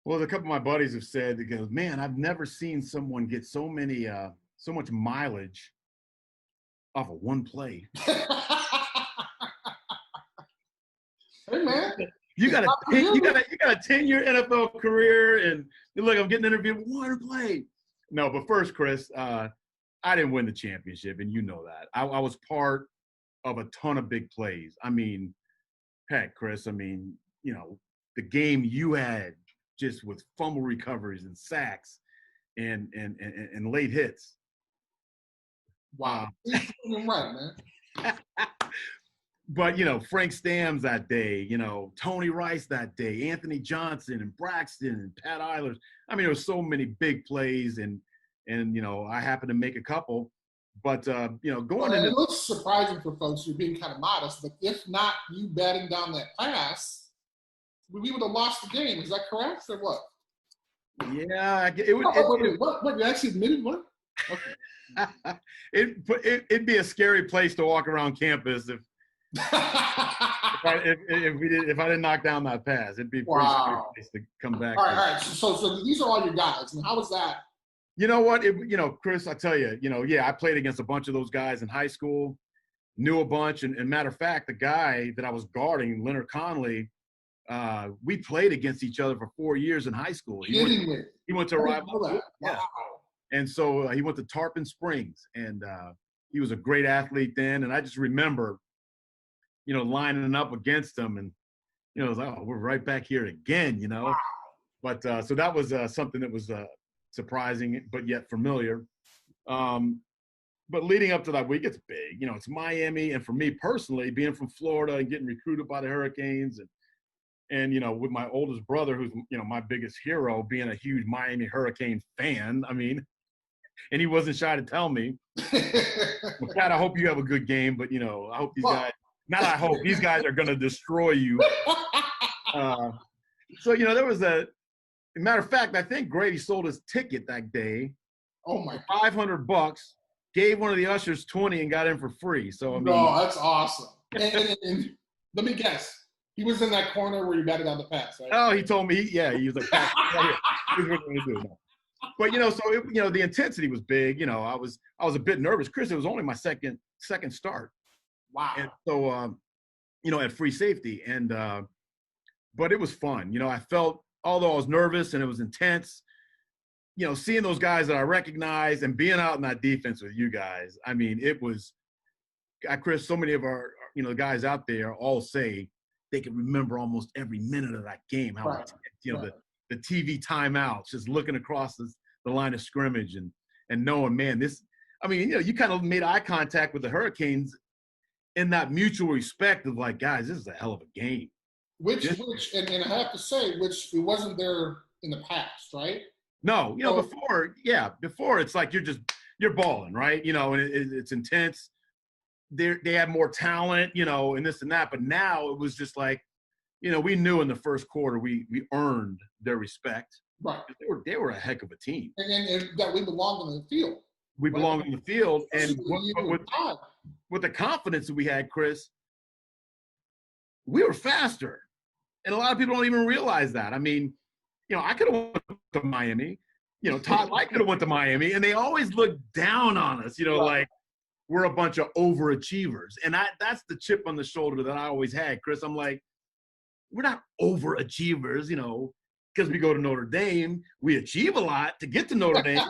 Well, a couple of my buddies have said, they go, man, I've never seen someone get so much mileage off of one play. Hey, man. You got a 10-year NFL career, and look, I'm getting interviewed one play. No, but first, Chris, I didn't win the championship, and you know that. I was part of a ton of big plays. I mean, heck, Chris, I mean, you know, the game you had just with fumble recoveries and sacks and late hits. Wow. You're right, man. But, you know, Frank Stamms that day, you know, Tony Rice that day, Anthony Johnson and Braxton and Pat Eilers. I mean, there were so many big plays, and you know, I happened to make a couple. But, you know, going into – it looks surprising for folks. You're being kind of modest. But if not you batting down that pass, we would have lost the game. Is that correct or what? Yeah. It would. What? You actually admitted what? Okay. It'd be a scary place to walk around campus if I didn't knock down that pass. It'd be a pretty scary place to come back. All right. So these are all your guys. And how was that? You know what? You know, Chris, I tell you, you know, yeah, I played against a bunch of those guys in high school, knew a bunch. And matter of fact, the guy that I was guarding, Leonard Conley, we played against each other for 4 years in high school. He went to rival. Wow. And so he went to Tarpon Springs, and he was a great athlete then. And I just remember, you know, lining up against him, and, you know, I was like, oh, we're right back here again, you know. Wow. But so that was something that was surprising but yet familiar. But leading up to that week, it's big. You know, it's Miami. And for me personally, being from Florida and getting recruited by the Hurricanes, and you know, with my oldest brother, who's, you know, my biggest hero, being a huge Miami Hurricane fan, I mean, and he wasn't shy to tell me, well, Pat, I hope you have a good game, but, you know, I hope these guys – not I hope. These guys are going to destroy you. So, you know, there was a matter of fact, I think Grady sold his ticket that day. Oh, my $500, gave one of the ushers 20 and got in for free. So, I mean. No, that's awesome. And let me guess. He was in that corner where you batted down the pass, right? Oh, he told me, he was like, pass right here. Here's what we're going to do now. But, you know, so, you know, the intensity was big. You know, I was a bit nervous. Chris, it was only my second start. Wow. And so, you know, at free safety. And, but it was fun. You know, I felt, although I was nervous and it was intense, you know, seeing those guys that I recognized and being out in that defense with you guys, I mean, it was, Chris, so many of our, you know, guys out there all say they can remember almost every minute of that game. How, right. You know, the TV timeouts, just looking across the line of scrimmage and knowing, man, this, I mean, you know, you kind of made eye contact with the Hurricanes in that mutual respect of like, guys, this is a hell of a game. Which, and I have to say, which it wasn't there in the past, right? No, you know, before it's like you're balling, right? You know, and it's intense. They have more talent, you know, and this and that. But now it was just like, you know, we knew in the first quarter we earned their respect. Right. They were a heck of a team. And that we belonged in the field. We belonged in the field. And with the confidence that we had, Chris, we were faster. And a lot of people don't even realize that. I mean, you know, I could have went to Miami. You know, Todd Light could have went to Miami. And they always look down on us, you know, like we're a bunch of overachievers. And that's the chip on the shoulder that I always had, Chris. I'm like, we're not overachievers, you know, because we go to Notre Dame. We achieve a lot to get to Notre Dame.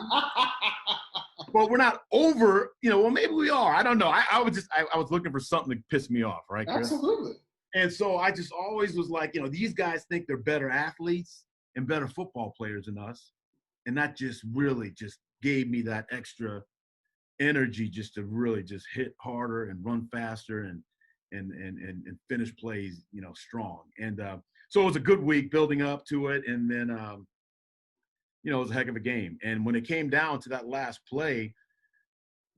But we're not over, you know, well, maybe we are. I don't know. I was looking for something to piss me off, right, Chris? Absolutely. And so I just always was like, you know, these guys think they're better athletes and better football players than us. And that just really just gave me that extra energy just to really just hit harder and run faster and finish plays, you know, strong. And so it was a good week building up to it. And then, you know, it was a heck of a game. And when it came down to that last play,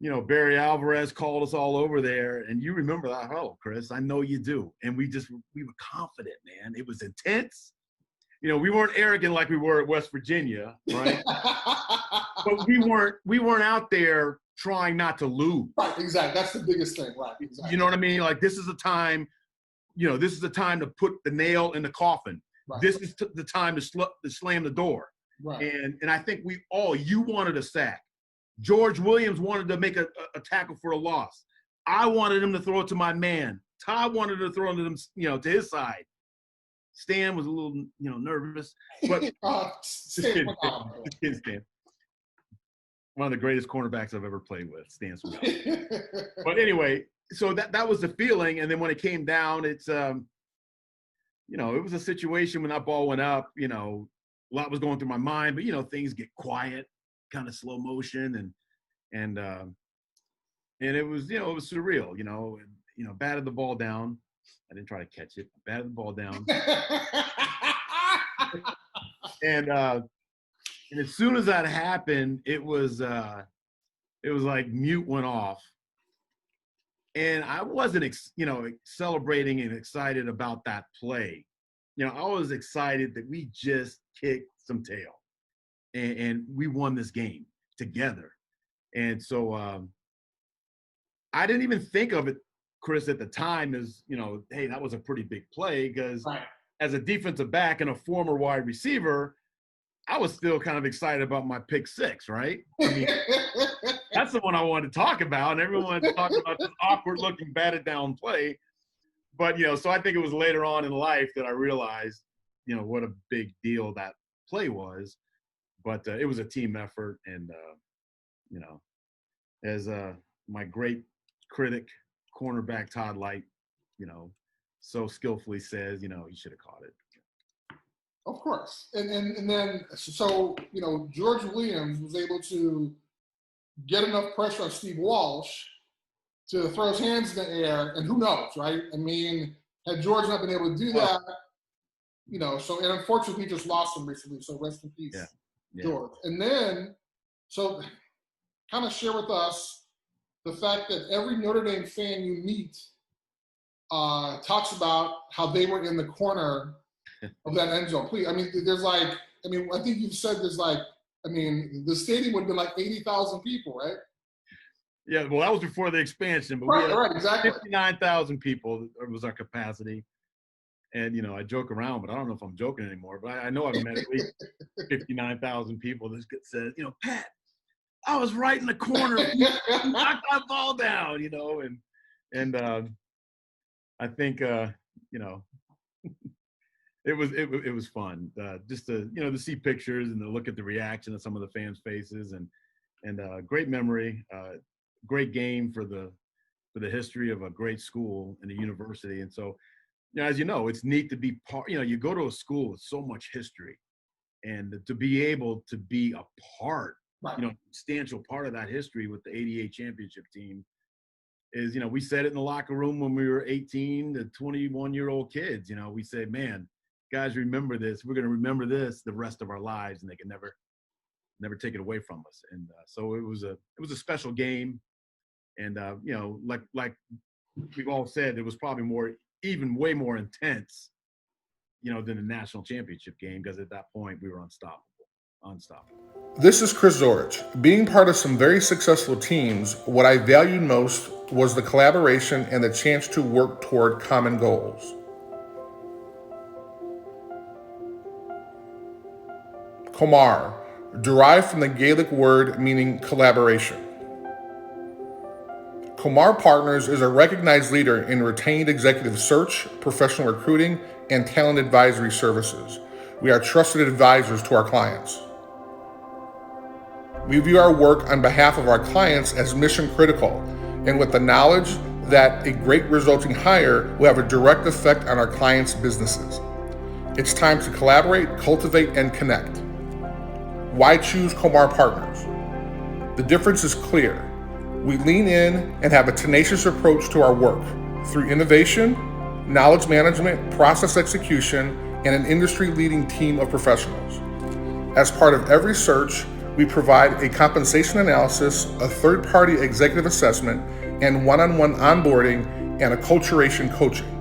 you know, Barry Alvarez called us all over there. And you remember that, oh, Chris, I know you do. And we were confident, man. It was intense. You know, we weren't arrogant like we were at West Virginia, right? But we weren't out there trying not to lose. Right, exactly. That's the biggest thing, right? Exactly. You know what I mean? Like, this is a time, you know, this is the time to put the nail in the coffin. Right. This is the time to slam the door. Right. And I think you wanted a sack. George Williams wanted to make a tackle for a loss. I wanted him to throw it to my man. Todd wanted to throw it to him, to his side. Stan was a little, nervous, but Stan. One of the greatest cornerbacks I've ever played with, Stan Smith. But anyway, so that was the feeling, and then when it came down, it's it was a situation when that ball went up. A lot was going through my mind, but things get quiet, kind of slow motion, and it was it was surreal. Batted the ball down. I didn't try to catch it. Batted the ball down. And as soon as that happened, it was like mute went off. And I wasn't, celebrating and excited about that play. I was excited that we just kicked some tail and we won this game together. And so I didn't even think of it, Chris, at the time as, hey, that was a pretty big play because as a defensive back and a former wide receiver, I was still kind of excited about my pick six, right? I mean, that's the one I wanted to talk about, and everyone wanted to talk about this awkward-looking batted down play. But, so I think it was later on in life that I realized, what a big deal that play was. But it was a team effort, and, as my great critic, cornerback Todd Light, so skillfully says, you should have caught it. Of course. And then, so, George Williams was able to get enough pressure on Steve Walsh to throw his hands in the air, and who knows, right? I mean, had George not been able to do that, so, and unfortunately, we just lost him recently, so rest in peace, George. And then, so kind of share with us the fact that every Notre Dame fan you meet talks about how they were in the corner of that end zone. Please, I mean, I think you've said the stadium would have been like 80,000 people, right? Yeah, well, that was before the expansion, but right, exactly. 59,000 people was our capacity. And, I joke around, but I don't know if I'm joking anymore, but I know I've met at least 59,000 people that said, Pat, I was right in the corner. Knocked that ball down, and I think, it was fun just to see pictures and to look at the reaction of some of the fans' faces and great memory, great game for the history of a great school and a university. And so, as it's neat to be part. You go to a school with so much history, and to be able to be a part, substantial part of that history with the '88 championship team is, we said it in the locker room when we were 18 to 21-year-old kids. We said, man, guys, remember this. We're going to remember this the rest of our lives, and they can never take it away from us. And so it was a special game. And like we've all said, it was probably way more intense, than the national championship game, because at that point we were unstoppable. This is Chris Zorich. Being part of some very successful teams, what I valued most was the collaboration and the chance to work toward common goals. Comar, derived from the Gaelic word meaning collaboration. Comar Partners is a recognized leader in retained executive search, professional recruiting, and talent advisory services. We are trusted advisors to our clients. We view our work on behalf of our clients as mission critical, and with the knowledge that a great resulting hire will have a direct effect on our clients' businesses. It's time to collaborate, cultivate, and connect. Why choose Comar Partners? The difference is clear. We lean in and have a tenacious approach to our work through innovation, knowledge management, process execution, and an industry-leading team of professionals. As part of every search, we provide a compensation analysis, a third-party executive assessment, and one-on-one onboarding and acculturation coaching.